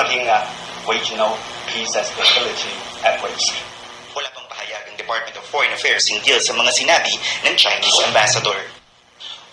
putting regional peace and stability at risk. Wala pang pahayag ang Department of Foreign Affairs hinggil sa mga sinabi ng Chinese ambassador.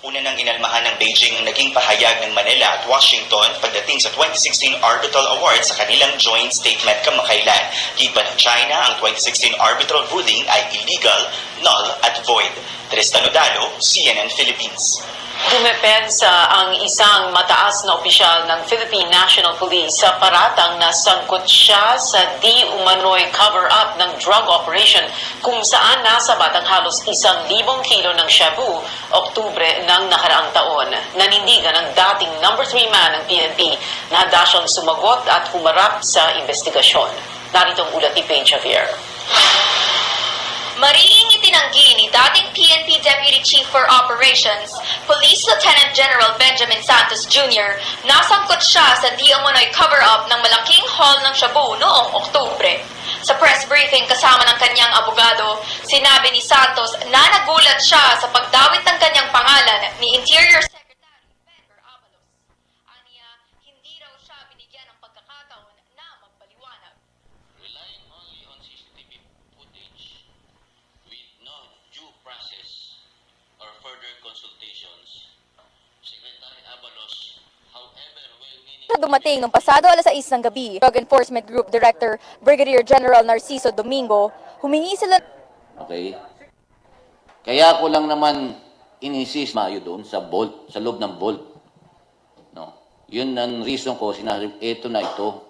Una nang inalmahan ng Beijing ang naging pahayag ng Manila at Washington pagdating sa 2016 Arbitral Award sa kanilang joint statement kamakailan. Giba ng China, ang 2016 arbitral ruling ay illegal, null at void. Tristan Odalo, CNN Philippines. Dumepensa ang isang mataas na opisyal ng Philippine National Police sa paratang na sangkot siya sa di umano'y cover-up ng drug operation kung saan nasabat ang halos 1,000 kilo ng shabu Oktubre ng nakaraang taon. Nanindigan ang dating number 3 man ng PNP na handa siyang sumagot at humarap sa investigasyon. Narito ang ulat ni Paige Javier. Mariing itinanggi ni dating PNP Deputy Chief for Operations, Police Lieutenant General Benjamin Santos Jr. nasangkot siya sa di umano'y cover-up ng malaking haul ng shabu noong Oktubre. Sa press briefing kasama ng kanyang abogado, sinabi ni Santos na nagulat siya sa pagdawit ng kanyang pangalan ni Interior Secretary Benver Abalos. Aniya, hindi raw siya binigyan ng pagkakataon na magpaliwanag. Relying only on CCTV footage with no due process or further consultations, Secretary Abalos, however well-meaning... Dumating noong pasado alas 6 ng gabi, Drug Enforcement Group Director Brigadier General Narciso Domingo, humingi sila... Okay? Kaya ko lang naman ininsist mayo doon sa vault, sa loob ng vault. No? Yun ang reason ko, sinabi, ito na ito,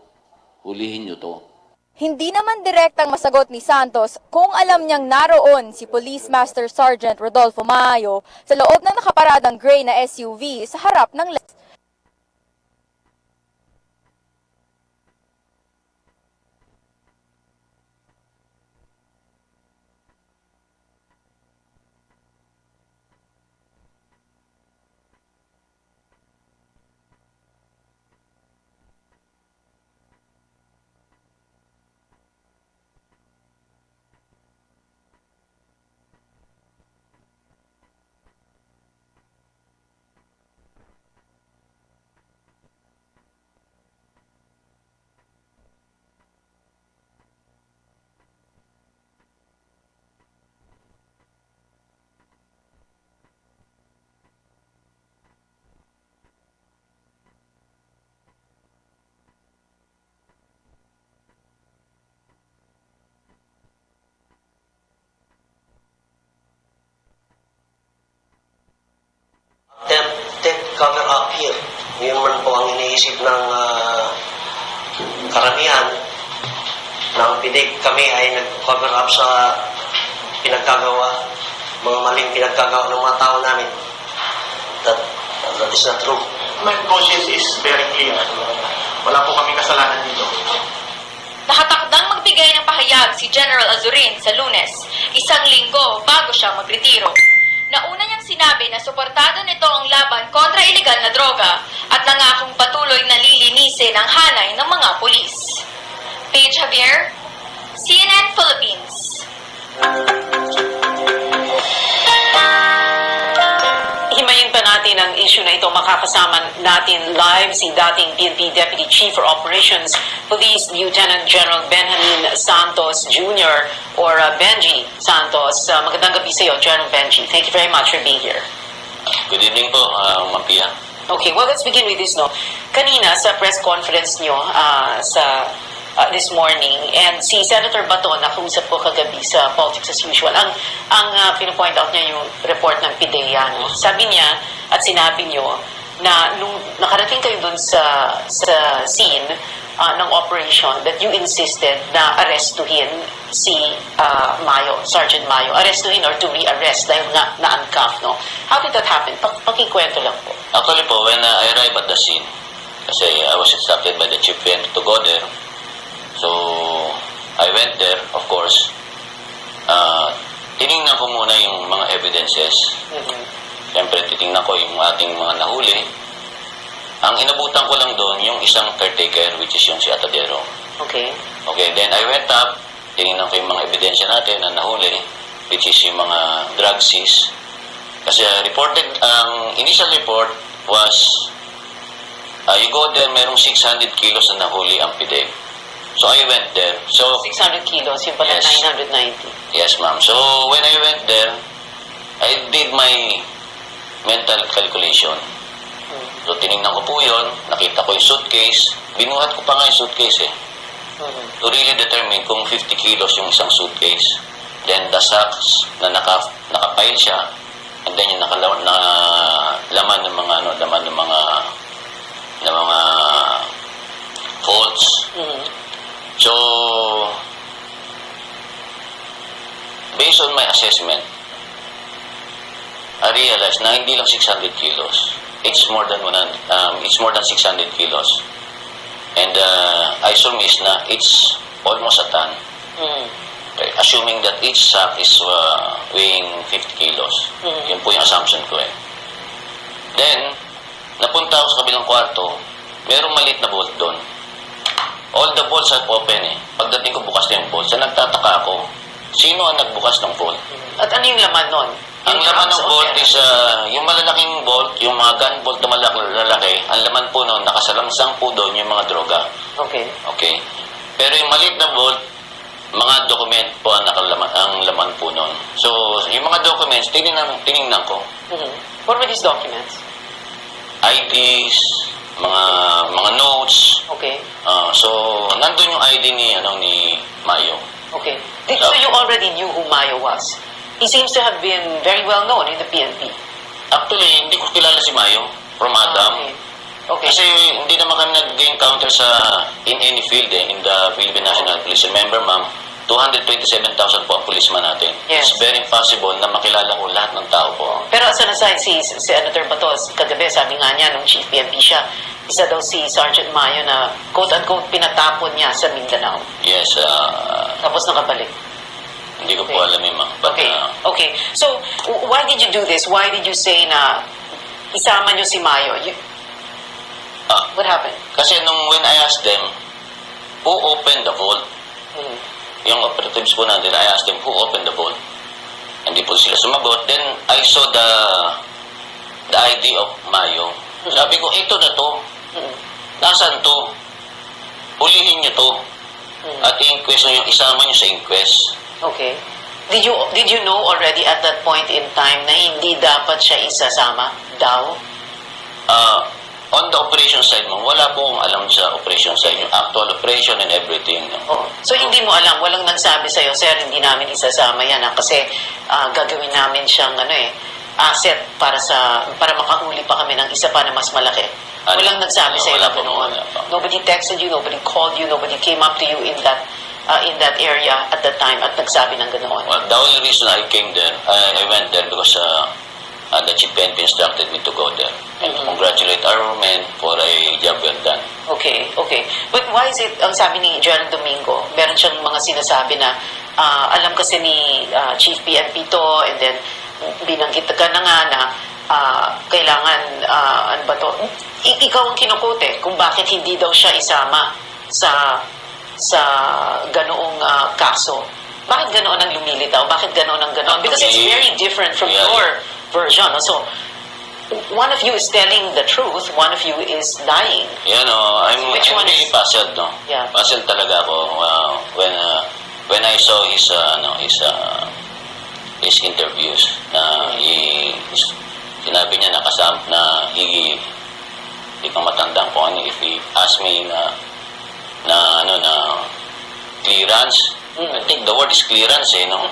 hulihin nyo to. Hindi naman direktang masagot ni Santos kung alam niyang naroon si Police Master Sergeant Rodolfo Mayo sa loob ng nakaparadang gray na SUV sa harap ng attempted cover-up here. Yun man po ang iniisip ng karamihan ng PIDEC. Kami ay nag-cover-up sa pinagkagawa, mga maling pinagkagawa ng mga tao namin. That is not true. My conscience is very clear. Wala po kami kasalanan dito. Nakatakdang magbigay ng pahayag si General Azurin sa Lunes, 1 linggo bago siya magretiro. Nauna niyang sinabi na suportado nito ang laban kontra iligal na droga at nangakong patuloy na lilinisin ang hanay ng mga pulis. Paige Javier, CNN Philippines. Himayin pa natin ang issue na ito. Makakasama natin live si dating PNP Deputy Chief for Operations, Police Lieutenant General Benjamin Santos Jr. or Benji Santos. Magandang gabi sa iyo, General Benji. Thank you very much for being here. Good evening po, Mapia. Okay, well, let's begin with this, no? Kanina, sa press conference nyo this morning, and si Senator Bato, nakausap ko kagabi sa Politics as Usual, ang pinapoint out niya yung report ng PIDEA, no? Sabi niya, at sinabi niyo, na nung nakarating kayo dun sa scene ng operation, that you insisted na arrestuhin si Mayo, Sergeant Mayo, arrestuhin or to re-arrest dahil nga na-uncuff, no? How did that happen? Pakikwento lang po. Actually po, when I arrived at the scene, kasi I was instructed by the chief to go there, so, I went there, of course. Tinignan ko muna yung mga evidences. Siyempre, titingnan ko yung ating mga nahuli. Ang inabutan ko lang doon, yung isang caretaker, which is yung si Atadero. Okay. Okay, then I went up, tinignan ko yung mga ebidensya natin na nahuli, which is yung mga drug seize. Kasi reported, ang initial report was You go there, merong 600 kilos na nahuli ang PIDEC. So I went there. So 600 kilos, yung pala Yes. 990. yes, ma'am. So when I went there, I did my mental calculation. So tinignan ko po yun, nakita ko yung suitcase, binuhat ko pa nga yung suitcase eh. To really determine kung 50 kilos yung isang suitcase. Then the sacks na nakapile siya, and then yung laman ng mga laman ng mga folds. So based on my assessment, I realized na hindi lang 600 kilos. It's more than 600 kilos. And I surmise na it's almost a ton. Okay, assuming that each sack is weighing 50 kilos. Yun po yung assumption ko eh. Then, napunta ako sa kabilang kwarto, merong maliit na bolt doon. All the bolts are open eh. Pagdating ko bukas na yung bolt, so nagtataka ako, sino ang nagbukas ng bolt? At ano yung laman nun? Ang laman ng bolt is yung malalaking bolt, yung mga gun bolt na lalaki, ang laman po noon, nakasalangsang po doon yung mga droga. Okay. Okay? Pero yung maliit na bolt, mga document po ang laman po noon. So, yung mga documents, tinignan ko. What were these documents? IDs, mga notes. Okay. So, nandun yung ID ni Mayo. Okay. So you already knew who Mayo was? He seems to have been very well known in the PNP. Actually, hindi ko kilala si Mayo from Adam. Okay. Okay. Kasi hindi naman kami nag-encounter in any field in the Philippine National Police. Remember, ma'am, 227,000 po ang policeman natin. Yes. It's very impossible na makilala ko lahat ng tao po. Pero as an aside, si Senator Batos, kagabi, sabi nga niya, nung Chief PNP siya, isa daw si Sergeant Mayo na quote-unquote pinatapon niya sa Mindanao. Yes, Tapos nakabalik. hindi ko po alam yun, ma'am. But, Okay. Okay. So, why did you do this? Why did you say na isama niyo si Mayo? What happened? kasi when I asked them, who opened the vault? Yung operatives po natin, I asked them, who opened the vault? Hindi po sila sumagot. Then, I saw the ID of Mayo. Sabi ko, ito na to. Nasaan to? Hulihin niyo to. At i-inquest nyo yung isama niyo sa inquest. Okay. Did you know already at that point in time na hindi dapat siya isasama daw? On the operation side mo, wala po akong alam sa operation side, yung actual operation and everything. Oh. So hindi mo alam, walang nagsabi sa'yo, sir, hindi namin isasama yan kasi gagawin namin siyang asset para makahuli pa kami ng isa pa na mas malaki. Walang nagsabi sa'yo Wala na po, ganoon. wala po. Nobody texted you, nobody called you, nobody came up to you in that area at that time at nagsabi ng ganoon. Well, the only reason I came there, I went there because the Chief PNP instructed me to go there and to congratulate our men for a job well done. Okay, okay. But why is it, ang sabi ni Gerald Domingo, meron siyang mga sinasabi na alam kasi ni Chief PNP to, and then binanggit ka na nga na kailangan, ano ba to, ikaw ang kinukote kung bakit hindi daw siya isama sa ganoong kaso. Bakit ganoon ang lumilitaw? Bakit ganoon ang ganoon? Because it's very different from your version. So, one of you is telling the truth, one of you is lying. I'm Which one really is- puzzled, no? Yeah. Puzzled talaga ako when I saw his interviews na sinabi niya na kasama na hindi ko matandaan po ano if he asked me na clearance. I think the word is clearance, no?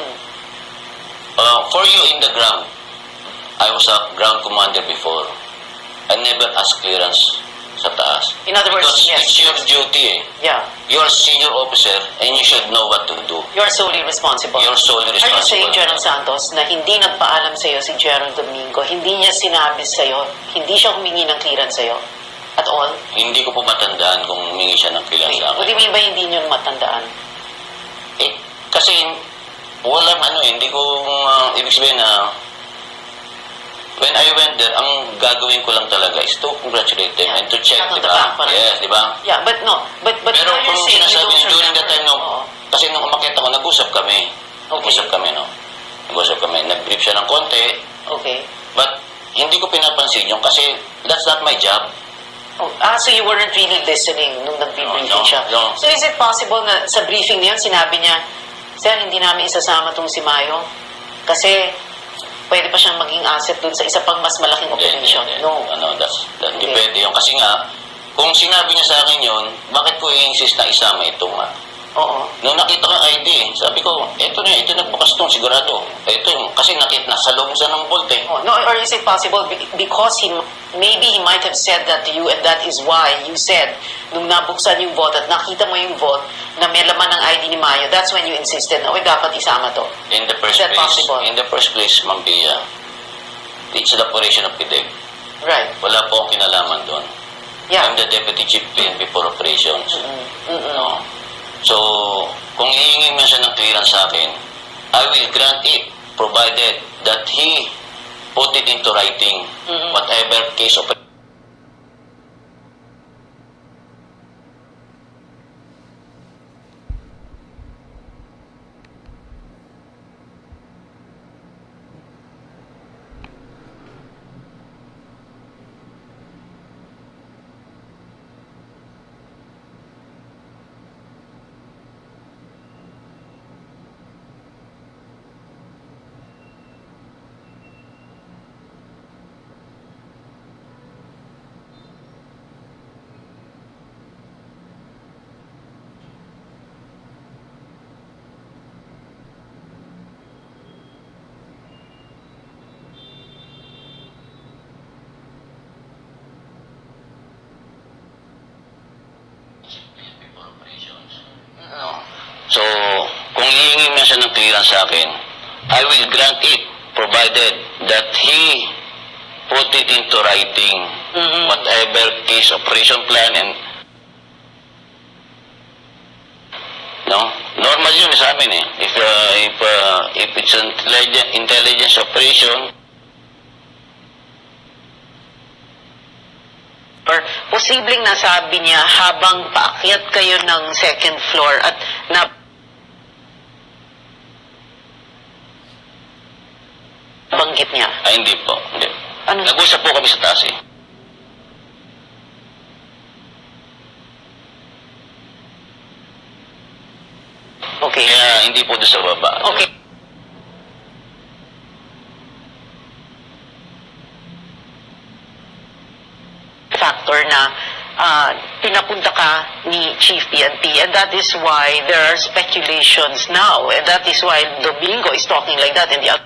For you in the ground, I was a ground commander before. I never asked clearance sa taas. In other words, Because yes. it's your duty. Yeah. You're a senior officer and you should know what to do. You're solely responsible. You're solely Are you responsible. saying, General Santos, na hindi nagpaalam sa'yo si Gerald Domingo, hindi niya sinabi sa'yo, hindi siya humingi ng clearance sa'yo? At all? Hindi ko po matandaan kung humingi siya ng clearance sa What do akin. you mean ba hindi niyo matandaan? Kasi walang hindi ko ibig sabihin na when I went there, ang gagawin ko lang talaga is to congratulate them and to check, Pat on di the ba? back, parang- Yes, di ba? Yeah, but no. But Pero now you're kung saying you sinasabi don't niyo during that time, remember. Oo. kasi nung umakit ako, nag-usap kami. Okay. Nag-usap kami, no? Nag-usap kami. Nag-brief siya ng konti, Okay. but hindi ko pinapansin yung kasi that's not my job. Oh, so you weren't really listening nung nag-briefing No, siya? no. So is it possible na sa briefing na yun, sinabi niya, Sir, hindi namin isasama tong si Mayo kasi pwede pa siyang maging asset dun sa isa pang mas malaking operation? No. Hindi pwede yun. Kasi nga, kung sinabi niya sa akin yun, bakit ko i-insist na isama ito nga? Oo. Nung nakita ko yung ID, sabi ko, ito nagbukas tong, sigurado. Ito yung, kasi nasa loob siya ng vault eh. Oh, no, or is it possible because maybe he might have said that to you and that is why you said nung nabuksan yung vault at nakita mo yung vault na may laman ng ID ni Mayo, that's when you insisted na, dapat isama to. In the first Is that possible? place, Ma'am Bia, it's an operation of PIDEG. Right. Wala po akong kinalaman doon. Yeah. I'm the Deputy Chief PNP for Operations. Mm-mm. No. So, kung hihingi man siya ng clearance sa akin, I will grant it, provided that he put it into writing, whatever case of... So, kung hihingi man siya ng clearance sa akin, I will grant it, provided that he put it into writing, whatever case operation plan and no, normal yun sa amin eh. If it's an intelligence operation, Or posibleng nasabi niya habang paakyat kayo ng second floor at banggit niya. hindi po. Hindi. Ano? Nag-usap po kami sa taas eh. Okay. Kaya hindi po doon sa baba. Okay. Factor na pinapunta ka ni Chief PNP, and that is why there are speculations now, and that is why Domingo is talking like that, and the other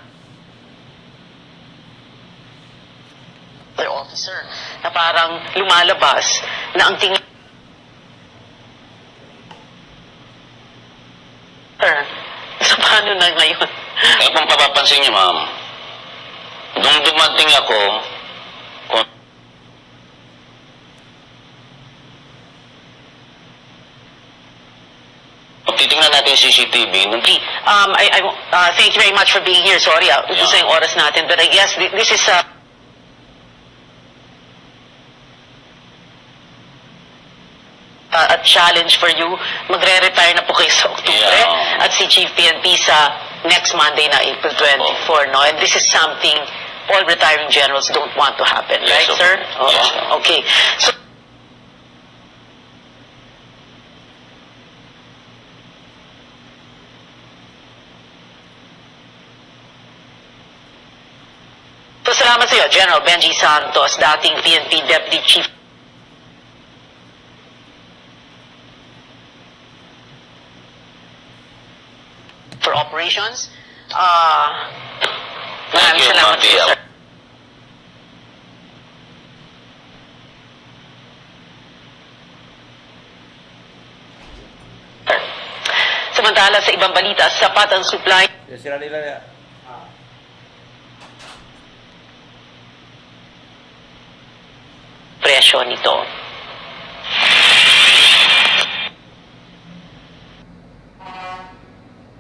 officer na parang lumalabas na ang tingin so paano na ngayon? Kung papapansin niyo, ma'am, nung dumating ako, titingnan natin yung CCTV. Thank you very much for being here. Sorry, ubus na yung oras natin. But I guess this is a challenge for you. Magre-retire na po kayo sa Oktubre at si Chief PNP sa next Monday na April 24, no? And this is something all retiring generals don't want to happen, Yes, right, sir? Yes. Okay. So, salamat sa iyo, General Benji Santos, dating PNP Deputy Chief for Operations. Maraming salamat sa iyo, sir. Samantala sa ibang balita, sapat ang supply presyo nito.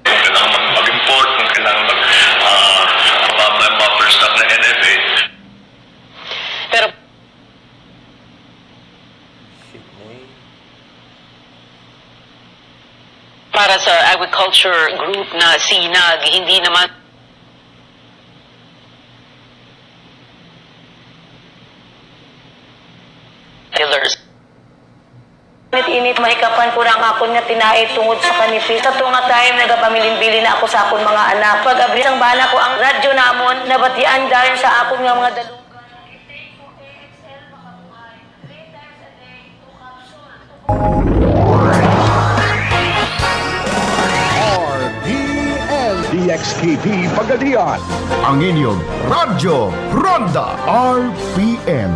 Kailangan mag-import, kailangan mag-buffer stock na NFA. Pero para sa agriculture group na sinag, hindi naman Init mahikapan ko lang ako nga tinait tungod sa kanipis. Sa tunga time, nagapamilin-bili na ako sa akong mga anak. Pag abri ang bana ko ang radyo namon, nabatian dahil sa akong nga mga dalungan. RPN DXTV Pagadian. Ang inyong Radyo Ronda. RPN.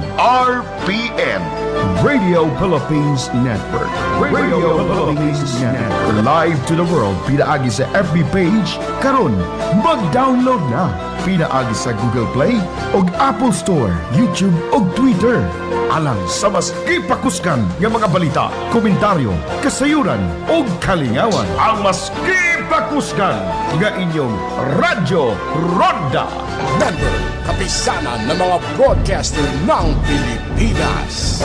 Radio Philippines Network. Radio Philippines Network. Live to the world. Pinaagi sa FB page. Karon, mag-download na. Pinaagi sa Google Play o Apple Store, YouTube o Twitter. Alang sa mas kipakuskan ng mga balita, komentaryo, kasayuran o kalingawan. Ang mas kipakuskan ng inyong Radyo Ronda. Member, kapisanan ng mga broadcaster ng Pilipinas.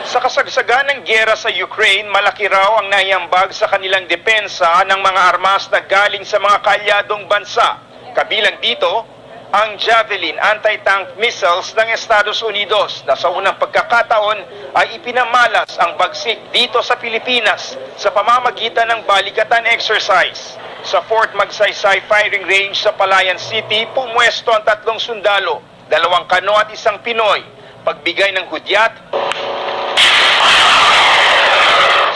Sa kasagsagan ng gyera sa Ukraine, malaki raw ang naiambag sa kanilang depensa ng mga armas na galing sa mga kalyadong bansa. Kabilang dito, ang Javelin anti-tank missiles ng Estados Unidos na sa unang pagkakataon ay ipinamalas ang bagsik dito sa Pilipinas sa pamamagitan ng balikatan exercise. Sa Fort Magsaysay Firing Range sa Palayan City, pumwesto ang 3 sundalo, 2 kano at 1 Pinoy. Pagbigay ng hudyat,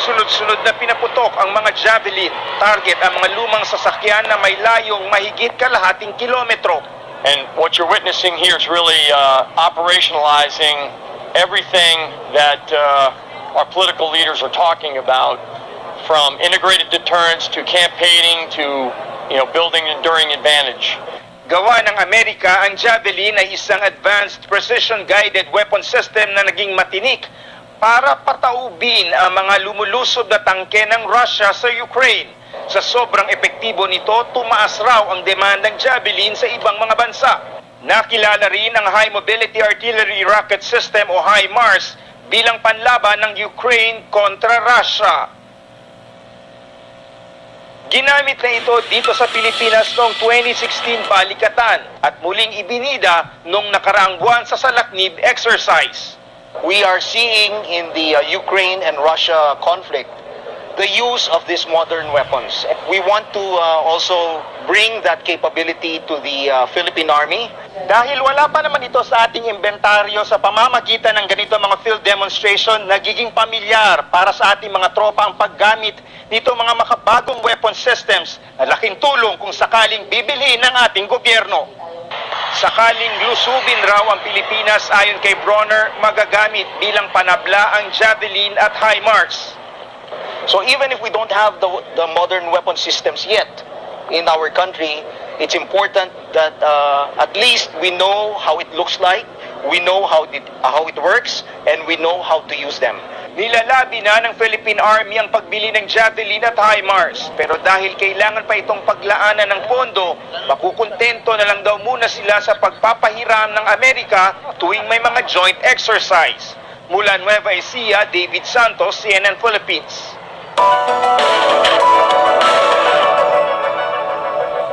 sunod-sunod na pinaputok ang mga Javelin. Target ang mga lumang sasakyan na may layong mahigit kalahating kilometro. And what you're witnessing here is really operationalizing everything that our political leaders are talking about, from integrated deterrence to campaigning to building enduring advantage. Gawa ng Amerika, ang Javelin ay isang advanced precision-guided weapon system na naging matinik para pataubin ang mga lumulusob na tangke ng Russia sa Ukraine. Sa sobrang epektibo nito, tumaas raw ang demand ng Javelin sa ibang mga bansa. Nakilala rin ang High Mobility Artillery Rocket System o HIMARS bilang panlaban ng Ukraine kontra Russia. Ginamit na ito dito sa Pilipinas noong 2016 balikatan at muling ibinida noong nakaraang buwan sa Salaknib exercise. We are seeing in the Ukraine and Russia conflict the use of these modern weapons. We want to also bring that capability to the Philippine Army. Dahil wala pa naman ito sa ating inventaryo sa pamamagitan ng ganito mga field demonstration, nagiging pamilyar para sa ating mga tropa ang paggamit nito mga makabagong weapon systems na laking tulong kung sakaling bibilhin ng ating gobyerno. Sakaling lusubin raw ang Pilipinas ayon kay Bronner, magagamit bilang panabla ang Javelin at HIMARS. So even if we don't have the modern weapon systems yet in our country, it's important that at least we know how it looks like, we know how it works, and we know how to use them. Nilalabi na ng Philippine Army ang pagbili ng Javelin at HIMARS, pero dahil kailangan pa itong paglaanan ng pondo, makukontento na lang daw muna sila sa pagpapahiram ng Amerika tuwing may mga joint exercise. Mula Nueva Ecija, David Santos, CNN Philippines.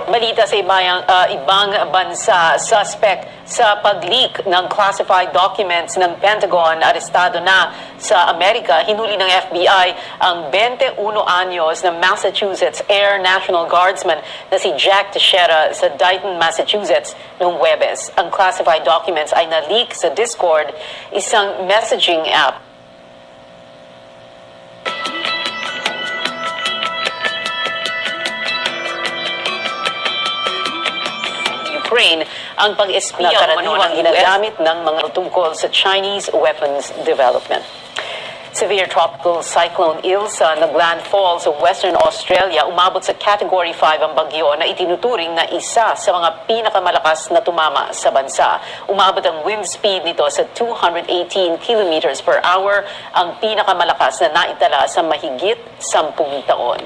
Balita sa ibang bansa, suspect sa pag-leak ng classified documents ng Pentagon, arestado na sa Amerika. Hinuli ng FBI ang 21 anyos na Massachusetts Air National Guardsman na si Jack Teixeira sa Dayton, Massachusetts noong Huwebes. Ang classified documents ay na-leak sa Discord, isang messaging app. Ukraine ang pag-espiya karaniwang ginagamit ng mga tungkol sa Chinese weapons development. Severe tropical cyclone Ilsa naglandfall sa Western Australia. Umabot sa Category 5 ang bagyo na itinuturing na isa sa mga pinakamalakas na tumama sa bansa. Umabot ang wind speed nito sa 218 kilometers per hour, ang pinakamalakas na naitala sa mahigit 10 taon.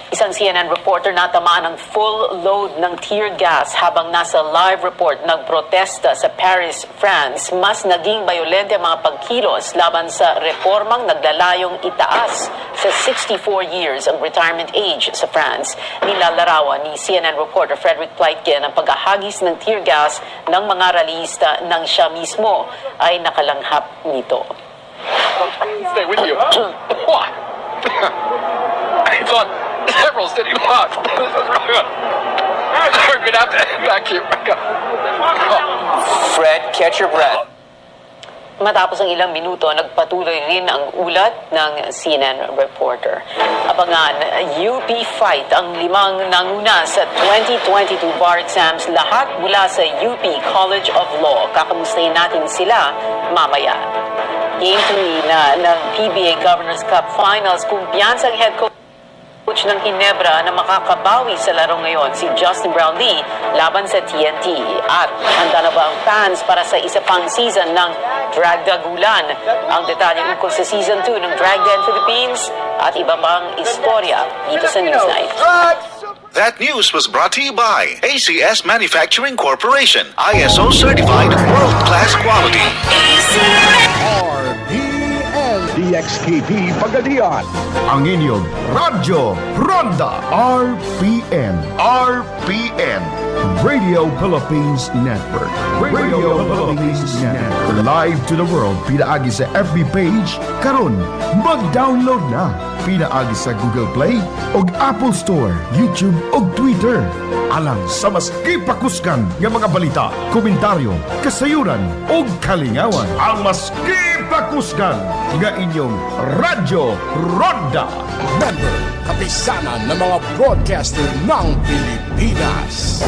Isang CNN reporter natamaan ng full load ng tear gas habang nasa live report nagprotesta sa Paris, France. Mas naging bayolente ang mga pagkilos laban sa reformang naglalayong itaas sa 64 years ang retirement age sa France. Nilalarawan ni CNN reporter Frederick Pleitgen ang paghahagis ng tear gas ng mga rallyista nang siya mismo ay nakalanghap nito. Stay with you. What? I thought several city blocks. This is going on. We're gonna have to evacuate. Fred, catch your breath. Matapos ang ilang minuto, nagpatuloy rin ang ulat ng CNN reporter. Abangan, UP fight ang 5 nanguna sa 2022 bar exams, lahat mula sa UP College of Law. Kakamustahin natin sila mamaya. Game 3 na ng PBA Governors Cup Finals, kumpiyansang head coach ng Ginebra na makakabawi sa laro ngayon si Justin Brownlee laban sa TNT. At handa na ba ang fans para sa isa pang season ng Drag Dagulan? Ang detalye ukol sa season 2 ng Drag Den Philippines at iba pang istorya dito sa Newsnight. That news was brought to you by ACS Manufacturing Corporation, ISO certified world-class quality. RPN DXKP Pagadian. Ang inyong Radyo Ronda RPN. RPN Radio Philippines Network. Radio Philippines Network. Live to the world pinaagi sa FB page karon. Mag-download na pinaagi sa Google Play o Apple Store, YouTube o Twitter. Alang sa mas kipakuskan ng mga balita, komentaryo, kasayuran o kalingawan. Ang mas kipakuskan nga inyong Radyo Ronda. Member, kapisanan ng mga broadcaster ng Pilipinas.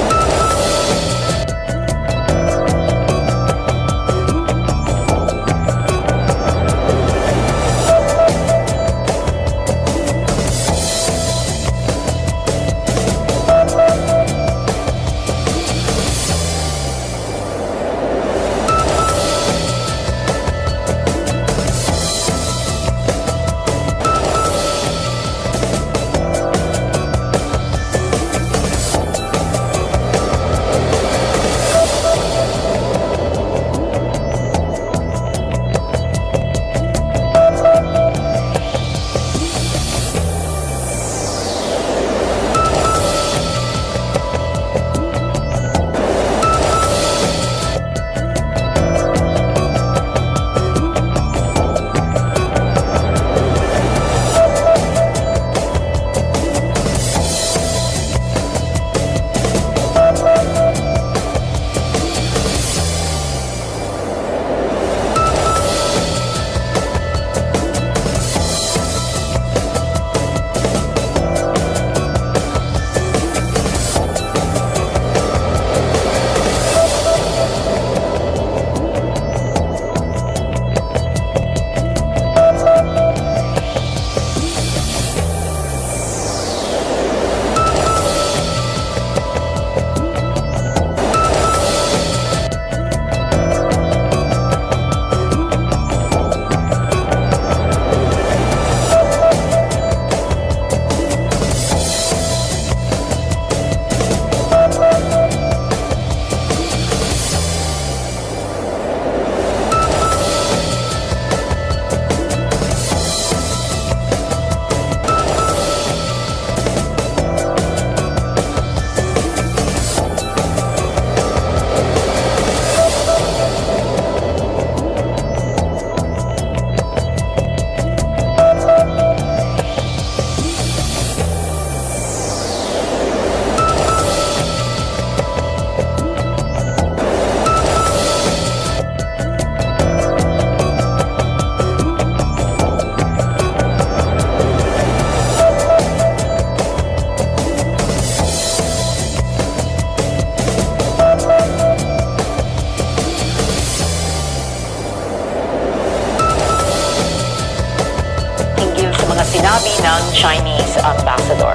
sinabi ng Chinese ambassador.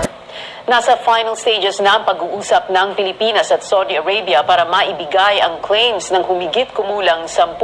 Nasa final stages na ang pag-uusap ng Pilipinas at Saudi Arabia para maibigay ang claims ng humigit kumulang 10,000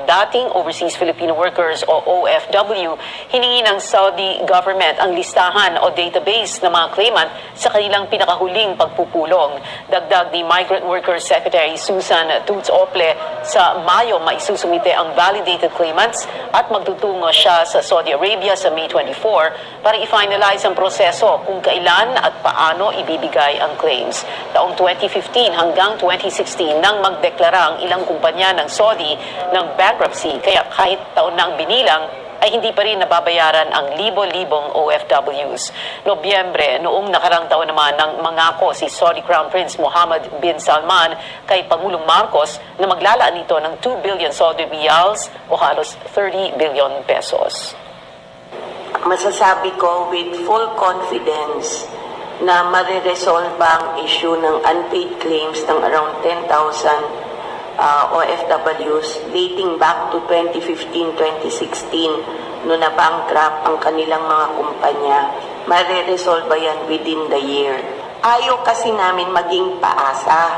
dating overseas Filipino workers o OFW. Hiningi ng Saudi government ang listahan o database ng mga claimant sa kanilang pinakahuling pagpupulong. Dagdag ni Migrant Workers Secretary Susan Toots Ople, sa Mayo maisusumite ang validated claimants at magtutungo siya sa Saudi Arabia sa May 24 para i-finalize ang proseso kung kailan at paano ibibigay ang claims. Taong 2015 hanggang 2016 nang magdeklara ang ilang kumpanya ng Saudi ng bankruptcy, kaya kahit taon na ang binilang ay hindi pa rin nababayaran ang libo-libong OFWs. Nobyembre, noong nakarang taon naman nang mangako si Saudi Crown Prince Mohammed bin Salman kay Pangulong Marcos na maglalaan nito ng 2 billion Saudi riyals o halos 30 billion pesos. Masasabi ko with full confidence na mariresolve ang issue ng unpaid claims ng around 10,000 OFWs dating back to 2015-2016 no na-bankrupt ang kanilang mga kumpanya. Mariresolve yan within the year. Ayaw kasi namin maging paasa.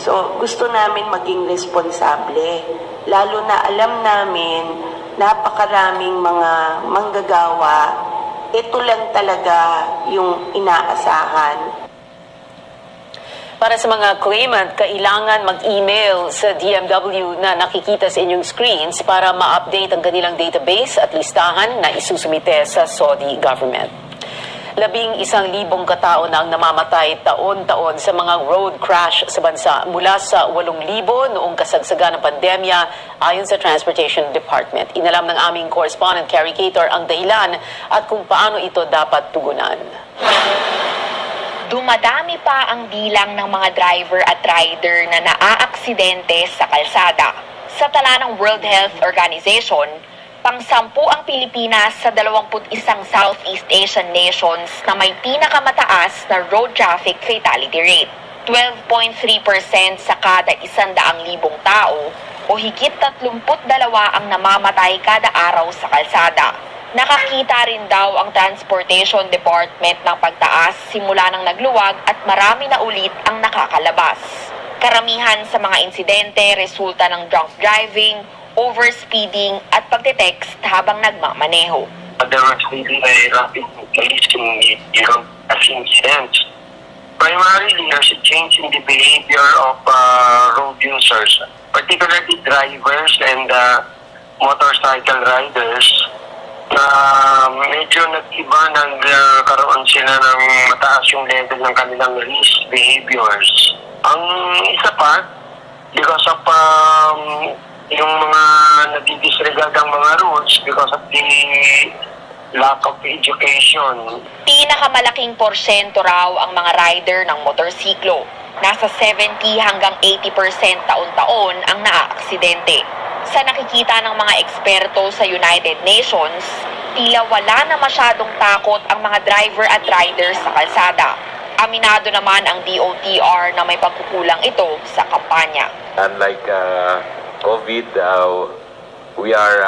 So, gusto namin maging responsable. Lalo na alam namin napakaraming mga manggagawa, ito lang talaga yung inaasahan. Para sa mga claimant, kailangan mag-email sa DMW na nakikita sa inyong screens para ma-update ang kanilang database at listahan na isusumite sa Saudi government. 11,000 katao na ang namamatay taon-taon sa mga road crash sa bansa mula sa 8,000 noong kasagsagan ng pandemya ayon sa Transportation Department. Inalam ng aming correspondent Carrie Cator ang dahilan at kung paano ito dapat tugunan. Dumadami pa ang bilang ng mga driver at rider na naaaksidente sa kalsada. Sa tala ng World Health Organization, pang-10 ang Pilipinas sa 21 Southeast Asian nations na may pinakamataas na road traffic fatality rate. 12.3% sa kada 100,000 tao o higit 32 ang namamatay kada araw sa kalsada. Nakakita rin daw ang Transportation Department ng pagtaas simula nang nagluwag at marami na ulit ang nakakalabas. Karamihan sa mga insidente resulta ng drunk driving, overspeeding at pagte-text habang nagmamaneho. There was really a rapid increase in incidents. Primarily, there's a change in the behavior of road users, particularly drivers and motorcycle riders. Medyo nag-iba, nagkaroon sila ng mataas yung level ng kanilang risk behaviors. Ang isa pa, because of yung mga nadi-disregard ang mga rules because of the lack of education. Pinakamalaking porsyento raw ang mga rider ng motorsiklo. Nasa 70 hanggang 80% taon-taon ang naaaksidente. Sa nakikita ng mga eksperto sa United Nations, tila wala na masyadong takot ang mga driver at riders sa kalsada. Aminado naman ang DOTR na may pagkukulang ito sa kampanya. Unlike COVID, we are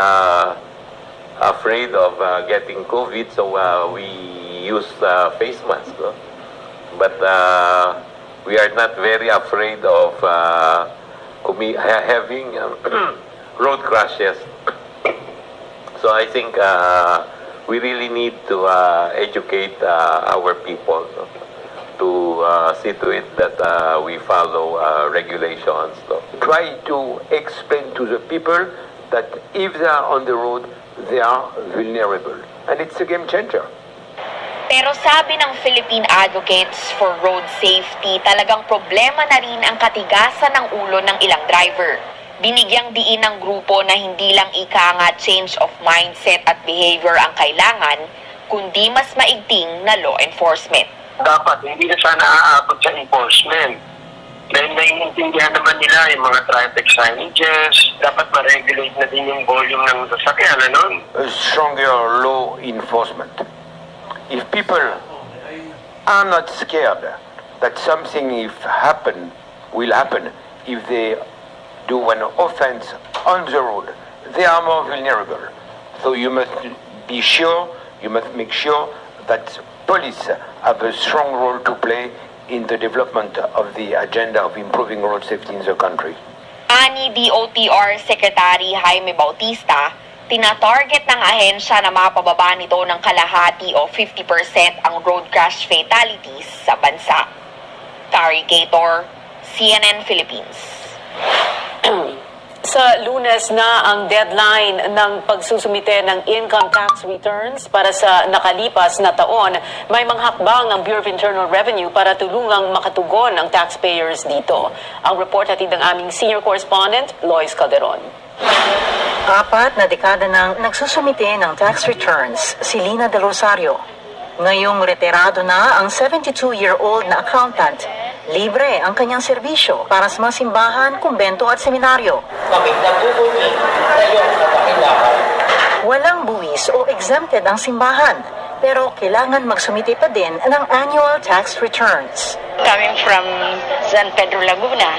afraid of getting COVID, so we use face masks. No? But we are not very afraid of having road crashes. So I think we really need to educate our people, no? To see to it that we follow regulations. No? Try to explain to the people that if they are on the road, they are vulnerable. And it's a game changer. Pero sabi ng Philippine Advocates for Road Safety, talagang problema na rin ang katigasan ng ulo ng ilang driver. Binigyang diin ng grupo na hindi lang ika nga change of mindset at behavior ang kailangan, kundi mas maigting na law enforcement. Dapat hindi na sana aabot sa enforcement. Dahil naiintindihan naman nila yung mga traffic signages, dapat ma-regulate na din yung volume ng sasakyan, ano? A stronger law enforcement. If people are not scared that something will happen if they do an offense on the road, they are more vulnerable. So you must be sure You must make sure that police have a strong role to play in the development of the agenda of improving road safety in the country. Ani DOTR Secretary Jaime Bautista, tinatarget ng ahensya na mapababa nito ng kalahati o 50% ang road crash fatalities sa bansa. Tari Gator, CNN Philippines. Sa Lunes na ang deadline ng pagsusumite ng income tax returns para sa nakalipas na taon, may mga hakbang ng Bureau of Internal Revenue para tulungang makatugon ang taxpayers dito. Ang report hatid ng aming senior correspondent, Lois Calderon. 4 na dekada nang nagsusumite ng tax returns si Lina Del Rosario. Ngayong retirado na ang 72-year-old na accountant, libre ang kanyang serbisyo para sa mga simbahan, kumbento at seminaryo. Walang buwis o exempted ang simbahan, pero kailangan magsumite pa din ng annual tax returns. Coming from San Pedro, Laguna,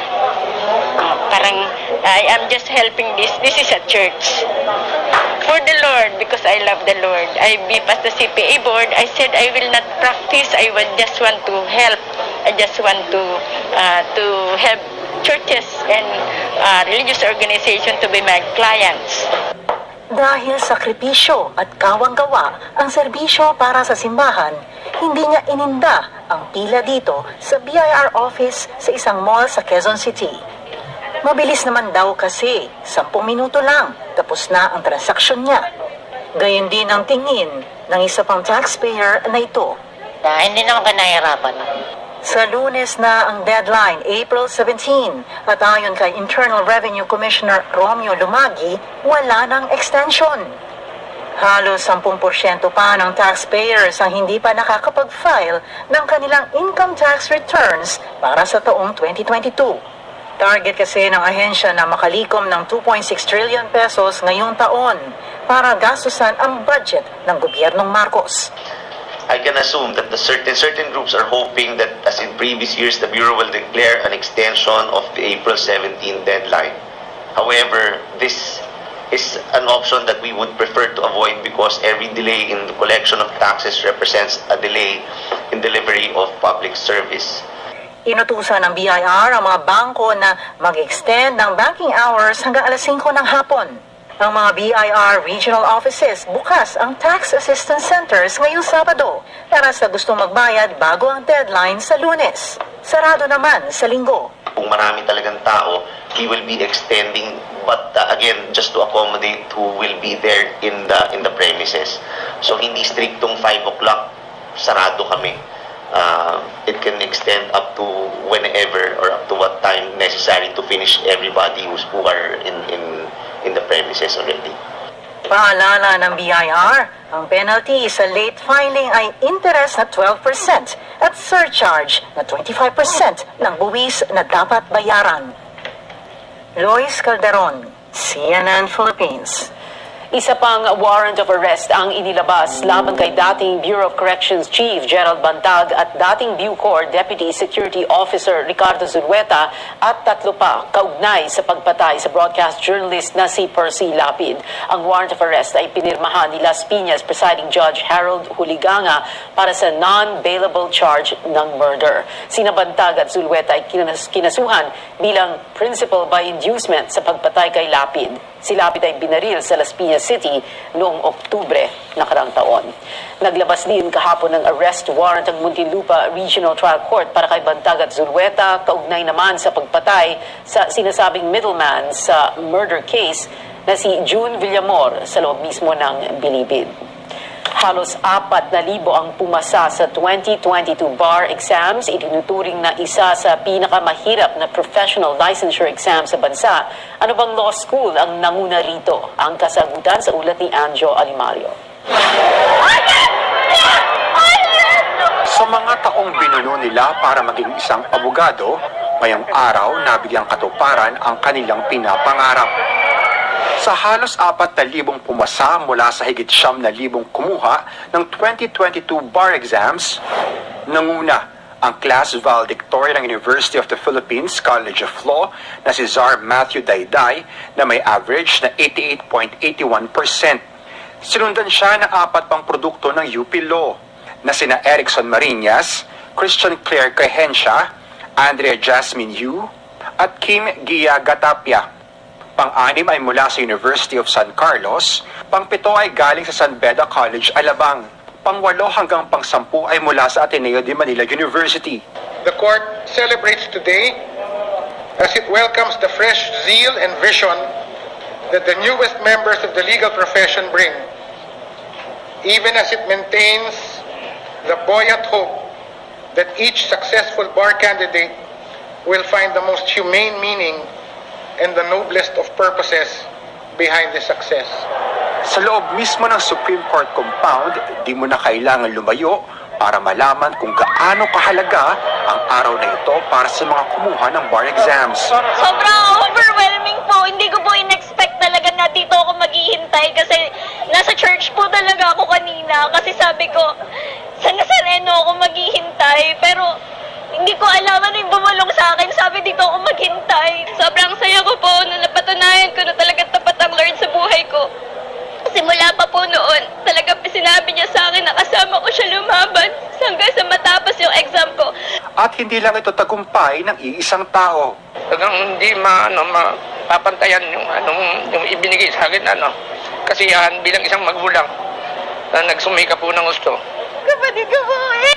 parang I am just helping this. This is a church. For the Lord, because I love the Lord. I bypassed the CPA board. I said I will not practice. I would just want to help. I just want to have churches and religious organizations to be my clients. Dahil sakripisyo at kawang-gawa ang serbisyo para sa simbahan, hindi niya ininda ang pila dito sa BIR office sa isang mall sa Quezon City. Mabilis naman daw kasi, 10 minuto lang, tapos na ang transaksyon niya. Gayon din ang tingin ng isa pang taxpayer na ito. Hindi naman ka nahihirapan. Sa Lunes na ang deadline, April 17, at ayon kay Internal Revenue Commissioner Romeo Lumagi, wala ng extension. Halos 10% pa ng taxpayers ang hindi pa nakakapag-file ng kanilang income tax returns para sa taong 2022. Target kasi ng ahensya na makalikom ng 2.6 trillion pesos ngayong taon para gastusan ang budget ng gobyernong Marcos. I can assume that the certain groups are hoping that, as in previous years, the Bureau will declare an extension of the April 17 deadline. However, this is an option that we would prefer to avoid because every delay in the collection of taxes represents a delay in delivery of public service. Inutusan ng BIR ang mga bangko na mag-extend ng banking hours hanggang alas 5 ng hapon. Ang mga BIR regional offices bukas ang tax assistance centers ngayong Sabado para sa gustong magbayad bago ang deadline sa Lunes. Sarado naman sa Linggo. Kung marami talagang tao, he will be extending, but again, just to accommodate who will be there in the premises. So hindi striktong 5 o'clock, sarado kami. It can extend up to whenever or up to what time necessary to finish everybody who are in the premises already. Paalala ng BIR, ang penalty sa late filing ay interest na 12% at surcharge na 25% ng buwis na dapat bayaran. Lois Calderon, CNN Philippines. Isa pang warrant of arrest ang inilabas laban kay dating Bureau of Corrections Chief Gerald Bantag at dating Bucor Deputy Security Officer Ricardo Zulueta at 3 pa kaugnay sa pagpatay sa broadcast journalist na si Percy Lapid. Ang warrant of arrest ay pinirmahan ni Las Piñas Presiding Judge Harold Huliganga para sa non-bailable charge ng murder. Sina Bantag at Zulueta ay kinasuhan bilang principal by inducement sa pagpatay kay Lapid. Si Lapid ay binaril sa Las Piñas City noong Oktubre nakarang taon. Naglabas din kahapon ng arrest warrant ang Muntinlupa Regional Trial Court para kay Bantag at Zulueta, kaugnay naman sa pagpatay sa sinasabing middleman sa murder case na si June Villamor sa loob mismo ng Bilibid. Halos 4,000 ang pumasa sa 2022 bar exams, itinuturing na isa sa pinakamahirap na professional licensure exam sa bansa. Ano bang law school ang nanguna rito? Ang kasagutan sa ulat ni Anjo Alimario. Sa mga taong binuno nila para maging isang abogado, ngayong araw nabigyang katuparan ang kanilang pinapangarap. Sa halos 4,000 pumasa mula sa higit 9,000 kumuha ng 2022 bar exams, nanguna ang class valedictorian ng University of the Philippines College of Law na si Czar Matthew Dayday na may average na 88.81%. Sinundan siya ng 4 pang produkto ng UP Law na sina Erickson Marinas, Christian Claire Crehensha, Andrea Jasmine Yu, at Kim Gia Gatapia. Pang-6 ay mula sa University of San Carlos, pang-7 ay galing sa San Beda College, Alabang, pang-8 hanggang pang-10 ay mula sa Ateneo de Manila University. The court celebrates today as it welcomes the fresh zeal and vision that the newest members of the legal profession bring, even as it maintains the buoyant hope that each successful bar candidate will find the most humane meaning and the noblest of purposes behind the success. Sa loob mismo ng Supreme Court compound, di mo na kailangan lumayo para malaman kung gaano kahalaga ang araw na ito para sa mga kumuha ng bar exams. Sobrang overwhelming po. Hindi ko po in-expect talaga na dito ako maghihintay kasi nasa church po talaga ako kanina kasi sabi ko, sa Nazareno ako maghihintay. Pero hindi ko alam ano yung bumulong sa akin. Sabi dito ako maghintay. Sobrang saya ko po na napatunayan ko na talaga tapat ang Lord sa buhay ko. Simula pa po noon, talaga sinabi niya sa akin na kasama ko siya lumaban hanggang sa matapos yung exam ko. At hindi lang ito tagumpay ng iisang tao. Talagang hindi mapapantayan yung ibinigay sa akin kasiyahan bilang isang magulang na nagsumika po ng gusto. Kapatid ko po eh.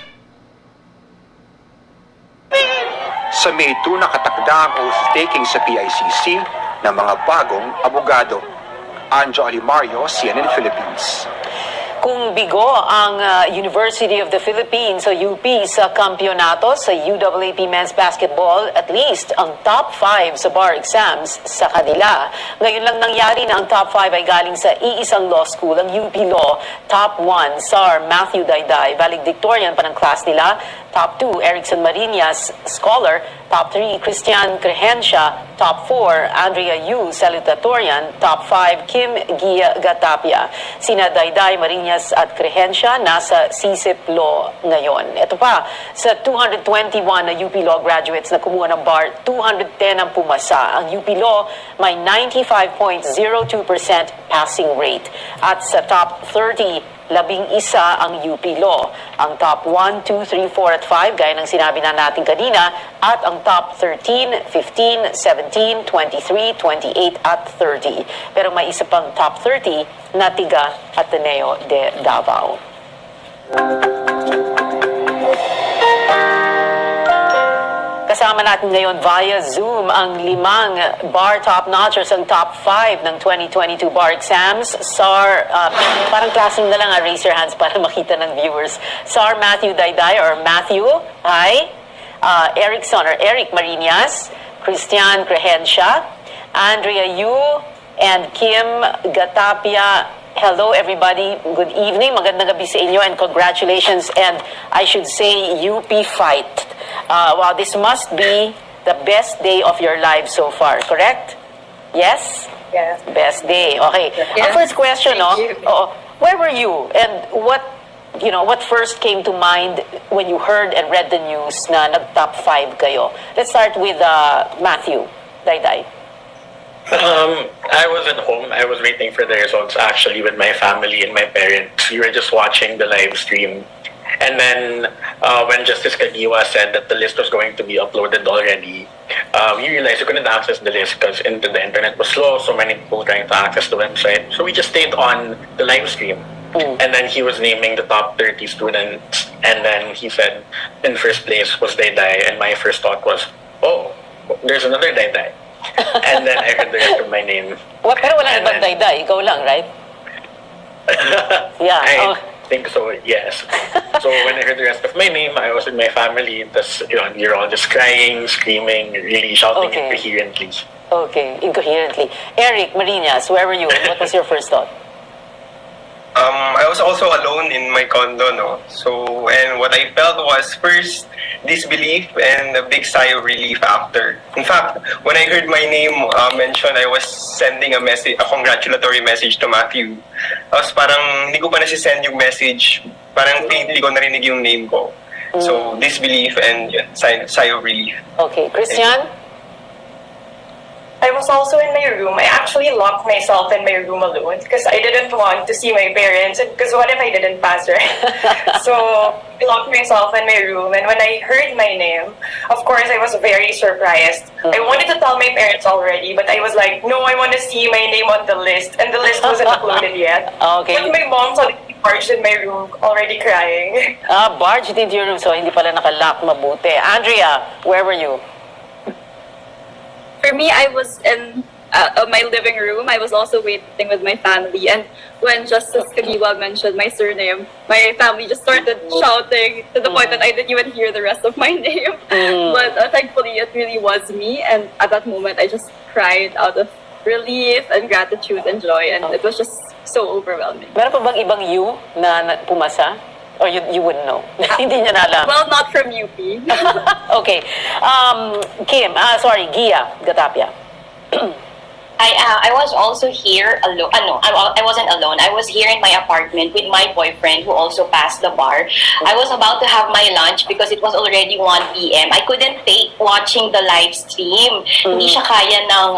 Sa May 2 nakatakda ang oath-taking sa PICC ng mga bagong abogado. Anjo Alimario, CNN Philippines. Kung bigo ang University of the Philippines o UP sa kampyonato sa UAAP Men's Basketball, at least ang top 5 sa bar exams sa kanila. Ngayon lang nangyari na ang top 5 ay galing sa iisang law school, ang UP Law. Top 1, Sar Matthew Dayday, valedictorian pa ng class nila. Top 2, Erickson Marinas, scholar. Top 3, Christian Crehensha. Top 4, Andrea Yu, salutatorian. Top 5, Kim Gia Gatapia. Sina Dayday, Marinas at Crehensha nasa CSIP Law ngayon. Ito pa, sa 221 na UP Law graduates na kumuha ng bar, 210 ang pumasa. Ang UP Law may 95.02% passing rate. At sa top 30, 11 ang UP Law. Ang top 1, 2, 3, 4 at 5, gaya ng sinabi na natin kanina, at ang top 13, 15, 17, 23, 28 at 30. Pero may isa pang top 30 na tiga Ateneo de Davao. Kasama natin ngayon via Zoom ang 5 bar top-notchers, ang top 5 ng 2022 bar exams. Sar, parang classroom na lang, raise your hands para makita ng viewers. Sar Matthew Dayday or Matthew, hi. Erickson or Eric Marinas, Christian Crehensha, Andrea Yu, and Kim Gatapia. Hello everybody, good evening, magandang gabi sa inyo and congratulations, and I should say UP fight. Wow, this must be the best day of your life so far, correct? Yes? Yes. Best day, okay. Yes. Ang first question, where were you and what first came to mind when you heard and read the news na nag-top 5 kayo? Let's start with Matthew Dayday. I was at home. I was waiting for the results actually with my family and my parents. We were just watching the live stream. And then when Justice Kagiwa said that the list was going to be uploaded already, we realized we couldn't access the list because the internet was slow, so many people trying to access the website. So we just stayed on the live stream. And then he was naming the top 30 students. And then he said in first place was Dayday. And my first thought was, oh, there's another Dayday. And then I heard the rest of my name. Pero walang ibang Dayday, ikaw lang, right? Yeah. I think so, yes. So when I heard the rest of my name, I was with my family. You're all just crying, screaming, really shouting incoherently. Okay, incoherently. Eric Marinas, where were you? What was your first thought? I was also alone in my condo, no? So, and what I felt was first disbelief and a big sigh of relief after. In fact, when I heard my name mentioned, I was sending a congratulatory message to Matthew. I was parang, hindi ko pa nasi-send yung message, parang faintly ko narinig yung name ko. So, disbelief and sigh of relief. Okay, Christian? I was also in my room. I actually locked myself in my room alone because I didn't want to see my parents. Because what if I didn't pass, right? So I locked myself in my room. And when I heard my name, of course, I was very surprised. I wanted to tell my parents already, but I was like, no, I want to see my name on the list. And the list wasn't uploaded yet. Okay. But my mom saw the barge in my room already crying. Barged into your room, so hindi pala nakalock mabuti. Andrea, where were you? For me, I was in my living room. I was also waiting with my family. And when Justice Kagiwa mentioned my surname, my family just started shouting to the point that I didn't even hear the rest of my name. But thankfully, it really was me. And at that moment, I just cried out of relief and gratitude and joy. And it was just so overwhelming. Meron pa bang ibang you na pumasa? Or you wouldn't know? Hindi niya na alam. Well, not from UP. Okay. Gia Gatapia. I was also here alone. No, I wasn't alone. I was here in my apartment with my boyfriend who also passed the bar. I was about to have my lunch because it was already 1 p.m. I couldn't take watching the live stream. Hindi siya kaya ng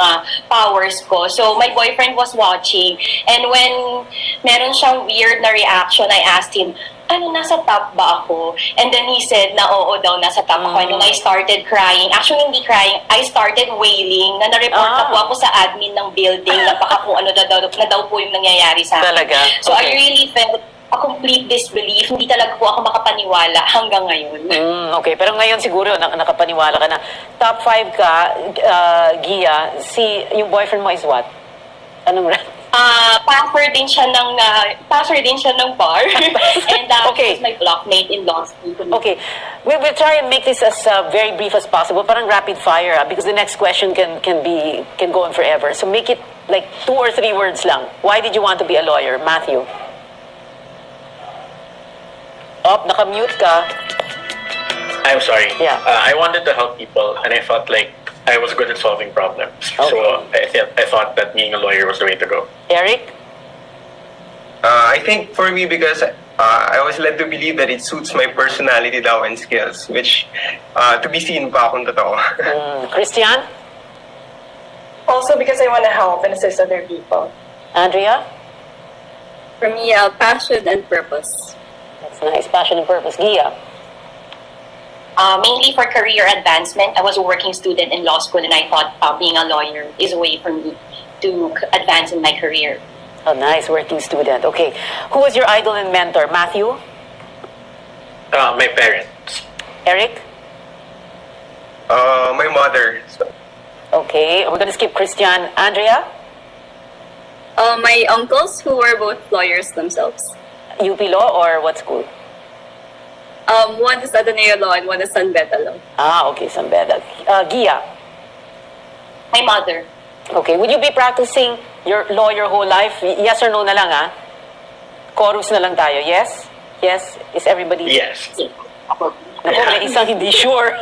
powers ko. So my boyfriend was watching. And when meron siyang weird na reaction, I asked him, nasa top ba ako? And then he said na oo daw, nasa top ako. And then I started crying. Actually, hindi crying. I started wailing na na-report na po ako sa admin ng building na baka kung ano na daw po yung nangyayari sa akin. Talaga? So Okay. I really felt a complete disbelief. Hindi talaga po ako makapaniwala hanggang ngayon. Okay, pero ngayon siguro nakapaniwala ka na. Top 5 ka, Gia, yung boyfriend mo is what? Anong rank? Passer din siya ng bar. And Okay. he was my blockmate in law school. Okay, we'll try and make this as very brief as possible. Parang rapid fire, because the next question can go on forever. So make it like 2 or 3 words lang. Why did you want to be a lawyer, Matthew? Nakamute ka. I'm sorry. Yeah. I wanted to help people, and I felt like I was good at solving problems. Okay. So I thought that being a lawyer was the way to go. Eric? I think for me, because I was led to believe that it suits my personality daw and skills, which to be seen pa akong totoo. Christian? Also because I want to help and assist other people. Andrea? For me, passion and purpose. That's nice. Passion and purpose. Gia? Mainly for career advancement. I was a working student in law school and I thought being a lawyer is a way for me to advance in my career. Oh, nice. Working student. Okay. Who was your idol and mentor? Matthew? My parents. Eric? My mother. Okay. We're gonna skip Christian. Andrea? My uncles who were both lawyers themselves. UP Law or what school? One is Ateneo Law and one is San Beda Law. Okay. San Beda. Gia? My mother. Okay. Would you be practicing your law your whole life? Yes or no na lang, ah? Chorus na lang tayo. Yes? Yes? Is everybody? Yes. Naku, may isang hindi sure.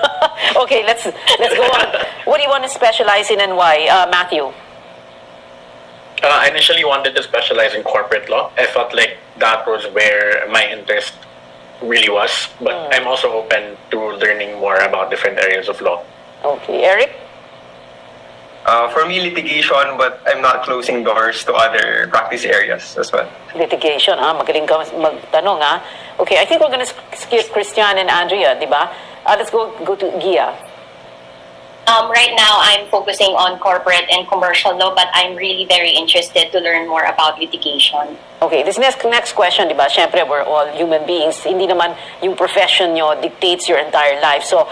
Okay, let's go on. What do you want to specialize in and why? Matthew? I initially wanted to specialize in corporate law. I felt like that was where my interest really was. But I'm also open to learning more about different areas of law. Okay. Eric? For me, litigation, but I'm not closing doors to other practice areas as well. Litigation, magaling ka magtanong, ha? Okay, I think we're gonna skip Christian and Andrea, di ba? Let's go to Gia. Right now, I'm focusing on corporate and commercial law, but I'm really very interested to learn more about litigation. Okay, this next question, di ba? Siyempre, we're all human beings. Hindi naman yung profession nyo dictates your entire life. So,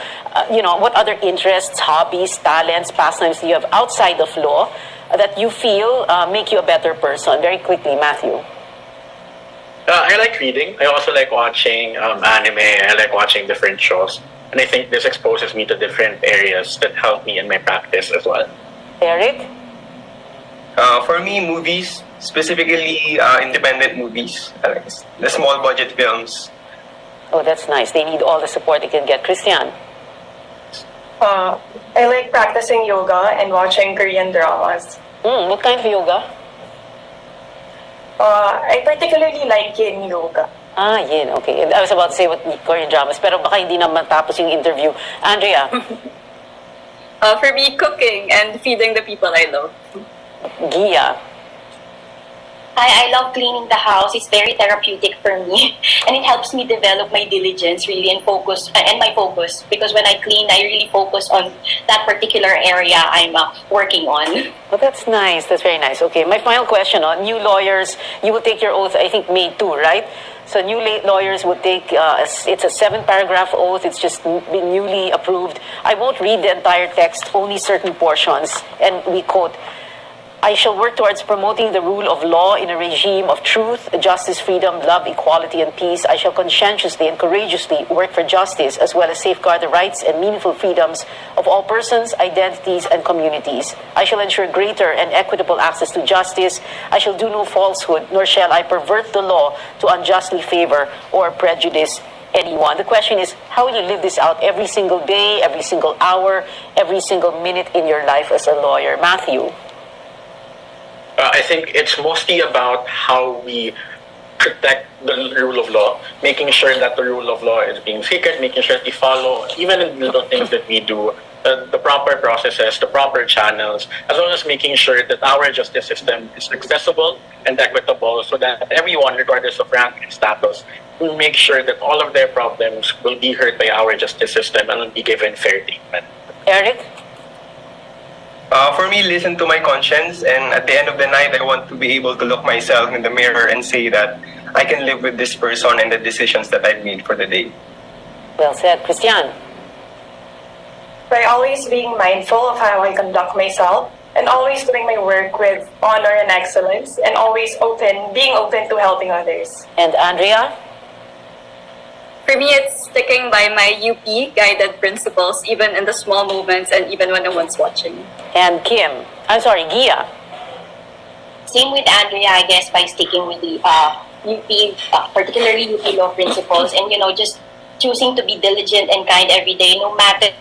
what other interests, hobbies, talents, pastimes do you have outside of law that you feel make you a better person? Very quickly, Matthew. I like reading. I also like watching anime. I like watching different shows. And I think this exposes me to different areas that help me in my practice as well. Eric? For me, movies, specifically independent movies, the small budget films. Oh, that's nice. They need all the support they can get. Christian? I like practicing yoga and watching Korean dramas. What kind of yoga? I particularly like yin yoga. Yin. Okay. I was about to say what Korean dramas, pero baka hindi na matapos yung interview. Andrea? For me, cooking and feeding the people I love. Gia. I love cleaning the house. It's very therapeutic for me, and it helps me develop my diligence really and focus and my focus, because when I clean, I really focus on that particular area I'm working on. Well, that's nice. That's very nice. Okay, my final question on new lawyers. You will take your oath, I think, May 2, right? So new lawyers would take, it's a 7-paragraph oath. It's just been newly approved. I won't read the entire text, only certain portions. And we quote, I shall work towards promoting the rule of law in a regime of truth, justice, freedom, love, equality, and peace. I shall conscientiously and courageously work for justice as well as safeguard the rights and meaningful freedoms of all persons, identities, and communities. I shall ensure greater and equitable access to justice. I shall do no falsehood, nor shall I pervert the law to unjustly favor or prejudice anyone. The question is, how will you live this out every single day, every single hour, every single minute in your life as a lawyer? Matthew? I think it's mostly about how we protect the rule of law, making sure that the rule of law is being secret, making sure that we follow, even in little things that we do, the proper processes, the proper channels, as well as making sure that our justice system is accessible and equitable so that everyone, regardless of rank and status, will make sure that all of their problems will be heard by our justice system and will be given fair treatment. Eric? For me, listen to my conscience, and at the end of the night, I want to be able to look myself in the mirror and say that I can live with this person and the decisions that I've made for the day. Well said. Christian? By always being mindful of how I conduct myself, and always doing my work with honor and excellence, and always being open to helping others. And Andrea? For me, it's sticking by my UP guided principles, even in the small moments and even when no one's watching. And Kim? I'm sorry, Gia? Same with Andrea, I guess, by sticking with the UP, particularly UP law principles, and just choosing to be diligent and kind every day, no matter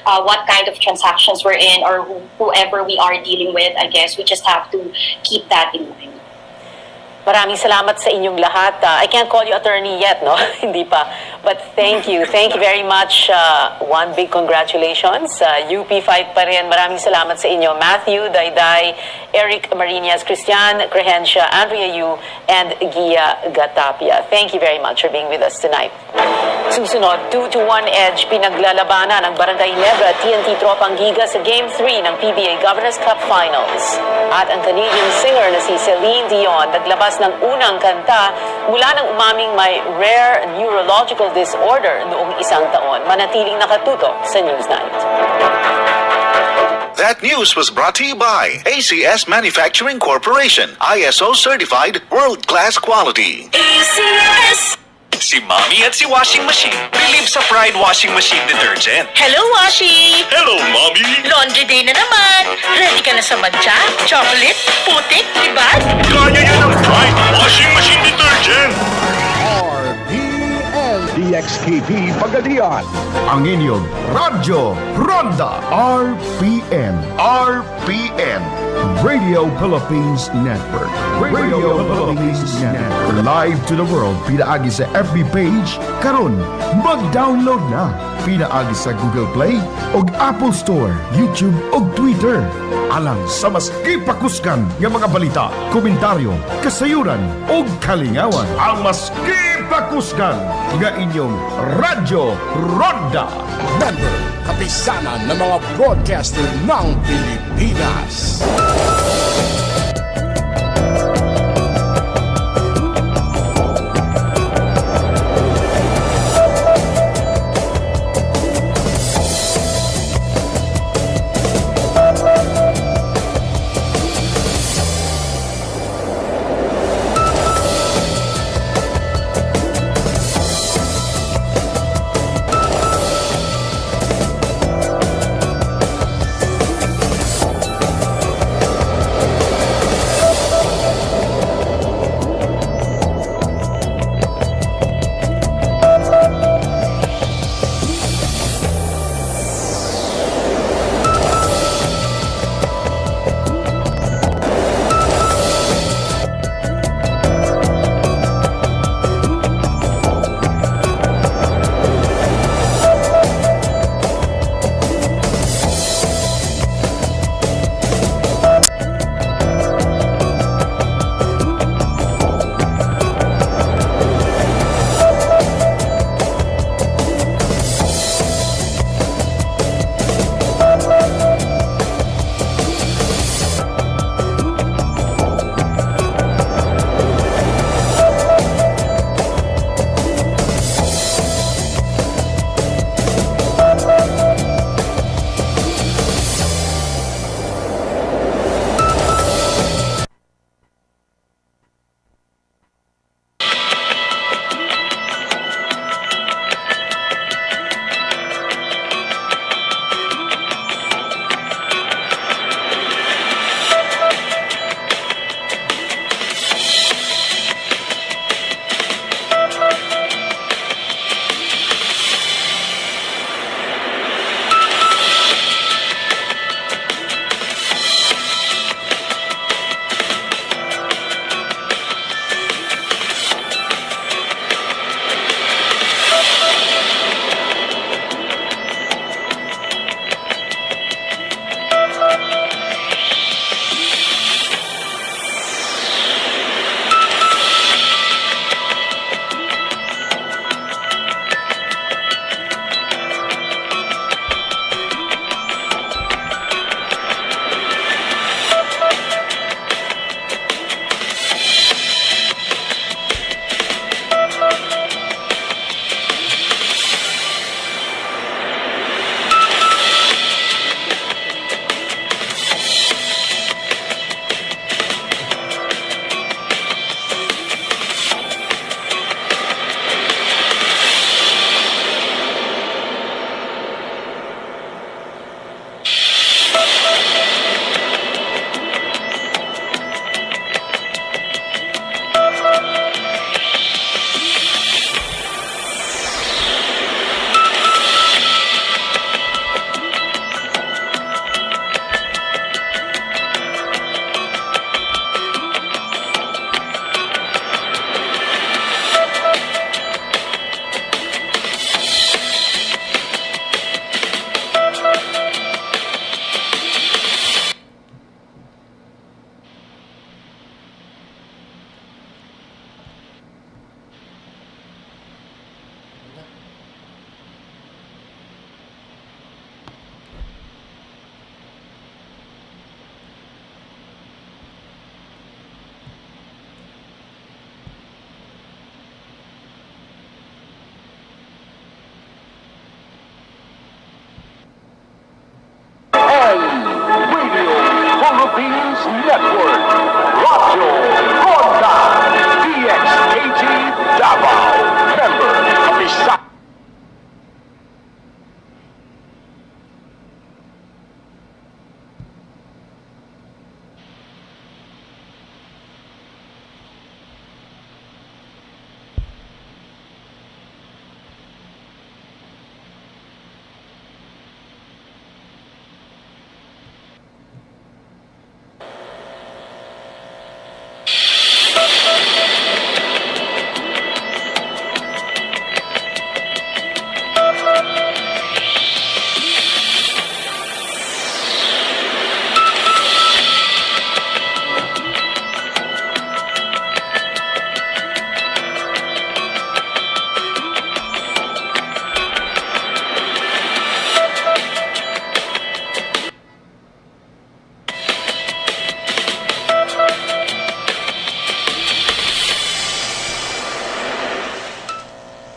what kind of transactions we're in or whoever we are dealing with. I guess we just have to keep that in mind. Maraming salamat sa inyong lahat. I can't call you attorney yet, no? Hindi pa. But thank you. Thank you very much. One big congratulations. UP fight pa rin. Maraming salamat sa inyo. Matthew, Dayday, Eric Marinas, Christian, Crehencia, Andrea Yu, and Gia Gatapia. Thank you very much for being with us tonight. Susunod, 2-1 edge, pinaglalabanan ng Barangay Nebra TNT Tropang Giga sa Game 3 ng PBA Governors Cup Finals. At ang Canadian singer na si Celine Dion naglabas ng unang kanta mula nang umaming may rare neurological disorder noong 1 taon. Manatiling nakatutok sa Newsnight. That news was brought to you by ACS Manufacturing Corporation, ISO certified world-class quality. ACS! Si Mommy at si Washing Machine believe sa Pride Washing Machine Detergent. Hello, Washi! Hello, Mommy! Laundry day na naman! Ready ka na sa badya, chocolate, putik, ibad? Kaya yan ang Pride Washing Machine Detergent! RPN DXTV Pagadian. Ang inyong Radyo Ronda RPN Radio Philippines Network. Radio Philippines Network. Live to the world pinaagi sa FB page karon mag-download na pinaagi sa Google Play og Apple Store, YouTube og Twitter. Alang sa mas kipakuskan nga mga balita, komentaryo, kasayuran og kalingawan. Ang mas kipakuskan nga inyong Radyo Ronda. Member, kapisanan ng mga broadcaster ng Pilipinas. Network. Radyo Ronda. DXKT Davao. Member Kabisa.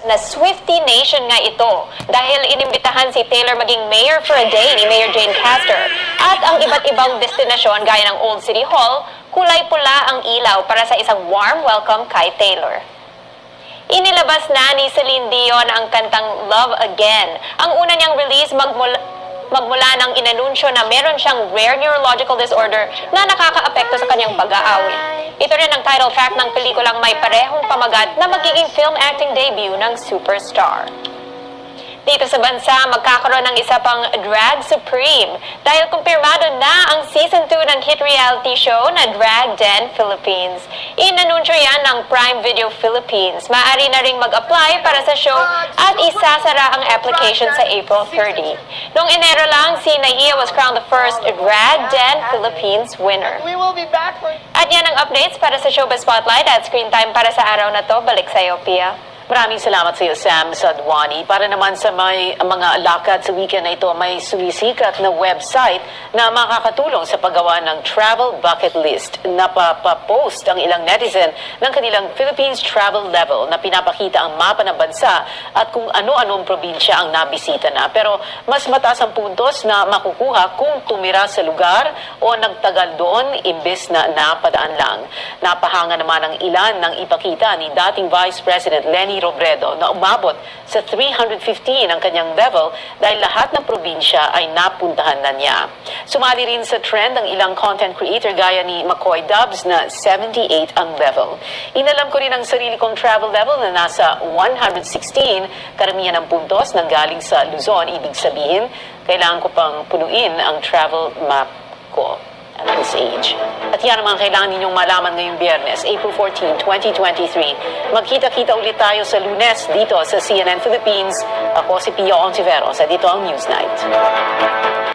Na Swiftie Nation nga ito dahil inimbitahan si Taylor maging mayor for a day ni Mayor Jane Castor. At ang iba't ibang destinasyon gaya ng Old City Hall, kulay pula ang ilaw para sa isang warm welcome kay Taylor. Inilabas na ni Celine Dion ang kantang Love Again. Ang una niyang release magmula nang inanunsyo na meron siyang rare neurological disorder na nakakaapekto sa kanyang pag-aawit. Ito rin ang title track ng pelikulang may parehong pamagat na magiging film acting debut ng superstar. Dito sa bansa, magkakaroon ng isa pang Drag Supreme dahil kumpirmado na ang Season 2 ng hit reality show na Drag Den Philippines. Inanunsyo yan ng Prime Video Philippines. Maaari na ring mag-apply para sa show at isasara ang application sa April 30. Noong Enero lang, si Naiya was crowned the first Drag Den Philippines winner. At yan ang updates para sa Showbiz Spotlight at Screen Time para sa araw na to. Balik sa'yo, Pia. Maraming salamat sa iyo, Sam Sadwani. Para naman sa mga lakad sa weekend na ito, may sumisikat na website na makakatulong sa paggawa ng travel bucket list. Napapost ang ilang netizen ng kanilang Philippines travel level na pinapakita ang mapa ng bansa at kung ano-anong probinsya ang nabisita na. Pero mas mataas ang puntos na makukuha kung tumira sa lugar o nagtagal doon imbes na napadaan lang. Napahanga naman ang ilan ng ipakita ni dating Vice President Lenny Robredo na umabot sa 315 ang kanyang level dahil lahat ng probinsya ay napuntahan na niya. Sumali rin sa trend ang ilang content creator gaya ni McCoy Dubs na 78 ang level. Inalam ko rin ang sarili kong travel level na nasa 116. Karamihan ng puntos nang galing sa Luzon. Ibig sabihin, kailangan ko pang punuin ang travel map ko at this age. At yan ang mga kailangan ninyong malaman ngayong Biyernes, April 14, 2023. Magkita-kita ulit tayo sa Lunes dito sa CNN Philippines. Ako si Pia Ontiveros at dito ang Newsnight.